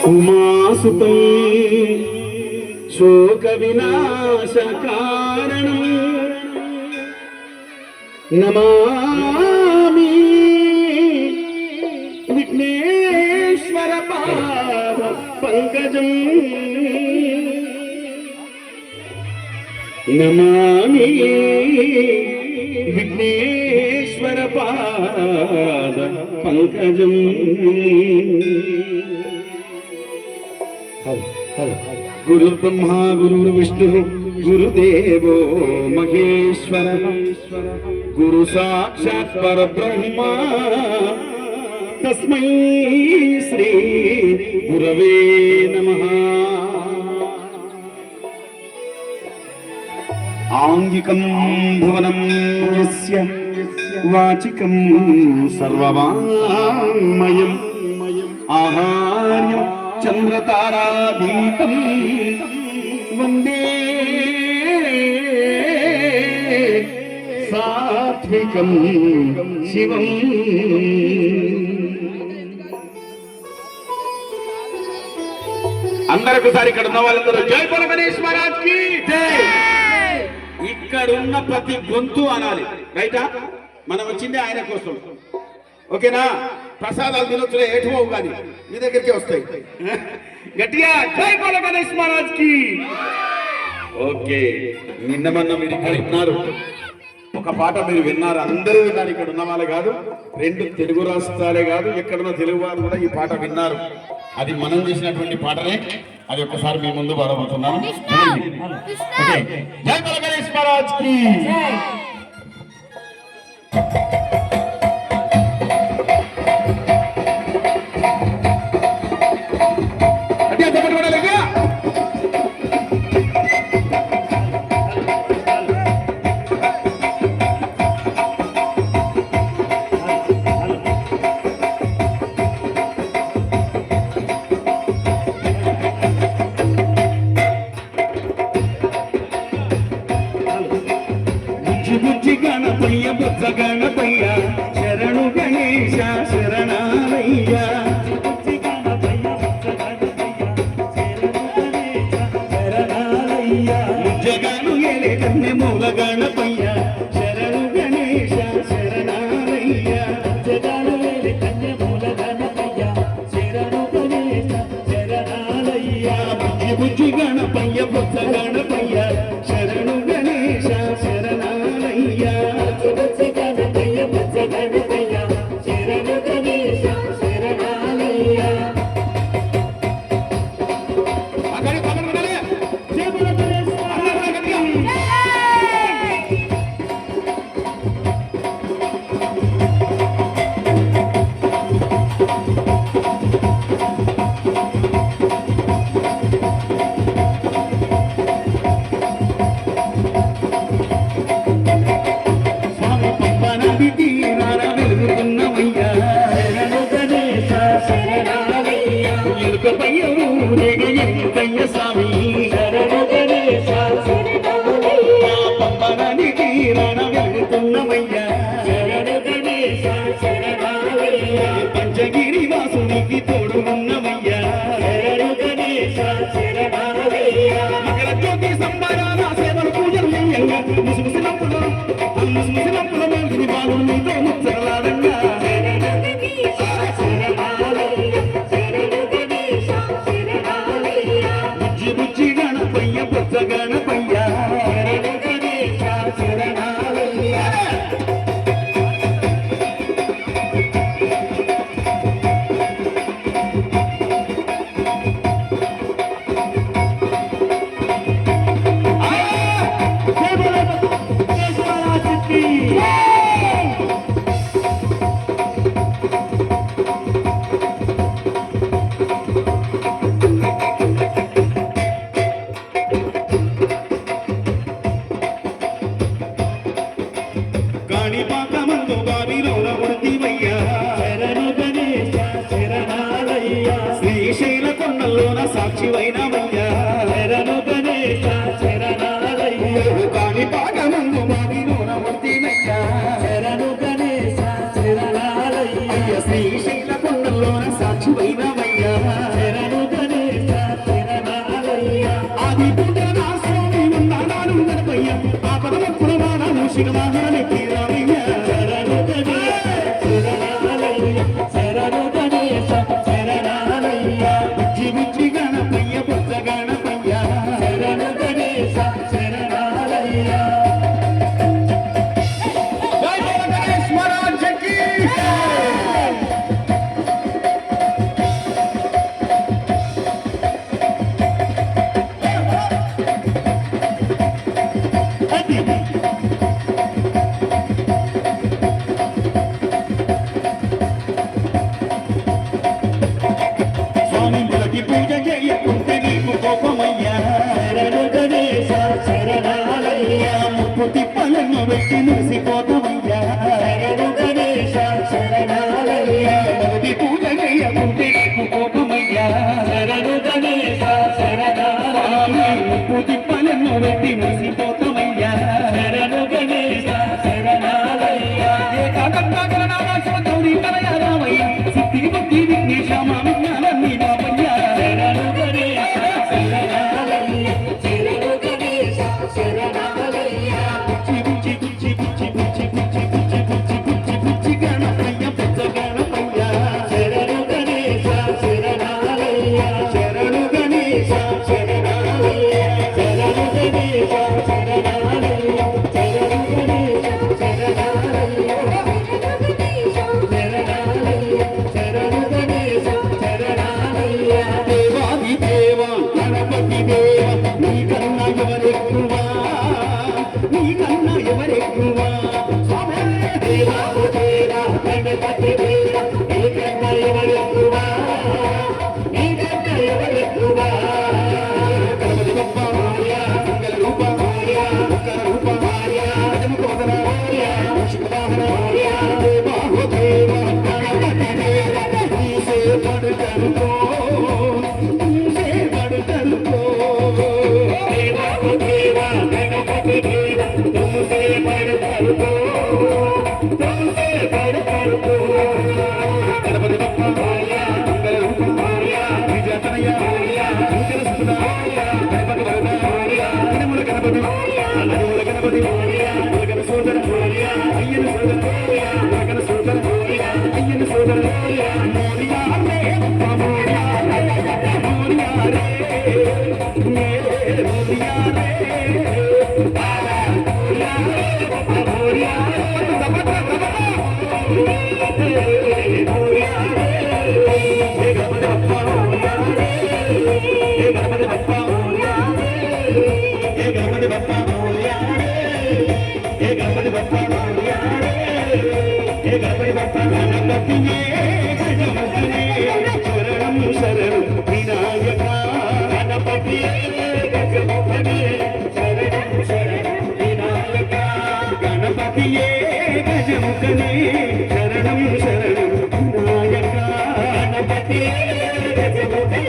ఉమాసుతం శోక వినాశ కారణం నమామి విఘ్నేశ్వర పాద పంకజం నమామి విఘ్నేశ్వర పాద పంకజం. గురు బ్రహ్మ గురు విష్ణు గురుదేవో మహేశ్వర గురు సాక్షాత్ పరబ్రహ్మ తస్మై శ్రీ గురవే నమః. ఆంగికం భువనం యస్య వాచికం సర్వవాంగ్మయం ఆహార్యం చంద్రతారాదీపం వందే సాత్వికం శివం. అందరొకసారి ఇక్కడ ఉన్న వాళ్ళందరూ జై బోలో గణేష్ మహారాజ్ కి జై. ఇక్కడున్న ప్రతి గొంతు అనాలి, రైటా? మనం వచ్చింది ఆయన కోసం, ఓకేనా? ప్రసాదాలు తినొచ్చులే, ఏటువవు కానీ మీ దగ్గరికి వస్తాయి. గట్టిగా జై బోలో గణేష్ మహారాజ్ కి. ఓకే, నిన్న మొన్న మీరు ఇక్కడ విన్నారు, ఒక పాట మీరు విన్నారు, అందరూ విన్నారు. ఇక్కడ ఉన్న వాళ్ళే కాదు, 2 తెలుగు రాష్ట్రాలే కాదు, ఎక్కడున్న తెలుగు వారు కూడా ఈ పాట విన్నారు. అది మనం చేసినటువంటి పాటనే, అది ఒక్కసారి మీ ముందు పాడబోతున్నాను. జై బోలో గణేష్ మహారాజ్ కి. బుజ్జి గణపయ్య బుజ్జ గణపయ్య శరణు గణేశ శరణాలయ్య. ముజ్జగాను ఎలే కన్నె మూల గణపయ్య శరణు గణేశ శరణాలయ్య. ముజ్జగాను ఎలే కన్నె మూల గణపయ్య శరణు గణేశ శరణాలయ్య. బుజ్జి బుజ్జి గణపయ్య బుజ్జ గణపయ్య శరణు గణేశ శరణాలయ్య. బుజ్జి గణపయ్య బుజ్జ గణపయ్య శరణు గణేశ శరణాలయ్య. స్వామి శరణు గణేశ పంపనానికి రాణ వెళ్తున్నమయ్యా శరణు గణేశ శరణాలయ్య. పంచగిరి వాసునికి తోడు ఉన్నమయ్యా శరణు గణేశ శరణాలయ్య. మకర జ్యోతి సంబరాల సేవలు పూజలు ముసిముసినప్పుడు ముసిముసినప్పుడు మేలు బాలు నీతో ముచ్చలాడంగా బుజ్జి గణపయ్య బుజ్జ గణపయ్య శరణు గణేశ శరణాలయ్య. కాణిపాకమందు బావిలోన ఉడితివయ్యా శరణు గణేశ శరణాలయ్య. శ్రీశైల కొండల్లోన సాక్షివైనవయ్యా శరణు గణేశ శరణాలయ్య. కాణిపాకమందు బావిలోన ఉడితివయ్యా శరణు గణేశ శరణాలయ్య. శ్రీశైల కొండల్లోన సాక్షివైనవయ్యా శరణు మూషిక వాహనమెక్కి రామయ్య శరణు గణేశ శరణాలయ్య శరణు గణేశ శరణాలయ్య బుజ్జి బుజ్జి గణపయ్య బుజ్జ గణపయ్య శరణు గణేశ శరణాలయ్య జై బోలో గణేష్ మహారాజ్ కి స్వామి మొదటి పూజ చేయకుంటే నీకు కోపమయ్యా శరణు గణేశ శరణాలయ్య ముప్పు తిప్పలను పెట్టి మురిసిపోతామయ్యా శరణు గణేశ శరణాలయ్య మొదటి పూజ చేయకుంటే నీకు కోపమయ్యా శరణు గణేశ శరణాలయ్య ముప్పు తిప్పలను పెట్టి మురిసిపోతామయ్యా శరణు గణేశ శరణాలయ్య ఏకాంతంగా గణనాథ గౌరీ కలయ రామయ్య సిద్ధి బుద్ధి విఘ్నేశ మా విజ్ఞానాన్ని బాపయ్య శరణు గణేశ శరణాలయ్య శరణు గణేశ శరణాలయ్య బుచ్చి బుచ్చి బుచ్చి బుచ్చి బుచ్చి బుచ్చి బుచ్చి బుచ్చి బుచ్చి గణపయ్య బుజ్జ గణపయ్య శరణు గణేశ శరణాలయ్య శరణు గణేశ శరణాలయ్య శరణు గణేశ శరణాలయ్య శరణు గణేశ శరణాలయ్య శరణు గణేశ శరణాలయ్య దేవాది దేవ గణపతి దేవ నీకన్నా ఎవరెక్కువా నీకన్నా ఎవరెక్కువా స్వామి దేవాది దేవ గణపతి దేవ నీకన్నా ఎవరెక్కువా నీకన్నా ఎవరెక్కువా గణపతి బప్ప మంగళ రూప ఉగ్ర రూప గజముఖోదర మూషిక వాహన దేవాహో దేవ గణపతి దేవ నీసే పడుకరుకో నీసే పడుకరుకో దేవాహో దేవ గణపతి దేవ తుమ్సే పడుకరుకో తుమ్సే పడుకరుకో గణపతి బప్ప మంగళ రూప విజయతనయ శంకర సుత గణపతి వరద తిరుమల గణపతి నడుముల గణపతి ములగన సోదర అయ్యన సోదర ములగన సోదర అయ్యన సోదర మోరియా రే మోరియా మోరియా రే మోరియా రే బాలా మోరియా మోరియా దబద దబద మోరియా రే గణపతి బప్ప మోరియా రే గణపతి బప్ప మోరియా రే గణపతి బప్ప మోరియా రే గణపతి బప్ప మోరియా రే గణపతి బప్ప గణపతియే గజముఖనే శరణం శరణం వినాయక గణపతియే గజముఖనే శరణం శరణం వినాయక గణపతియే గజముఖనే శరణం శరణం వినాయక గణపతియే గజముఖనే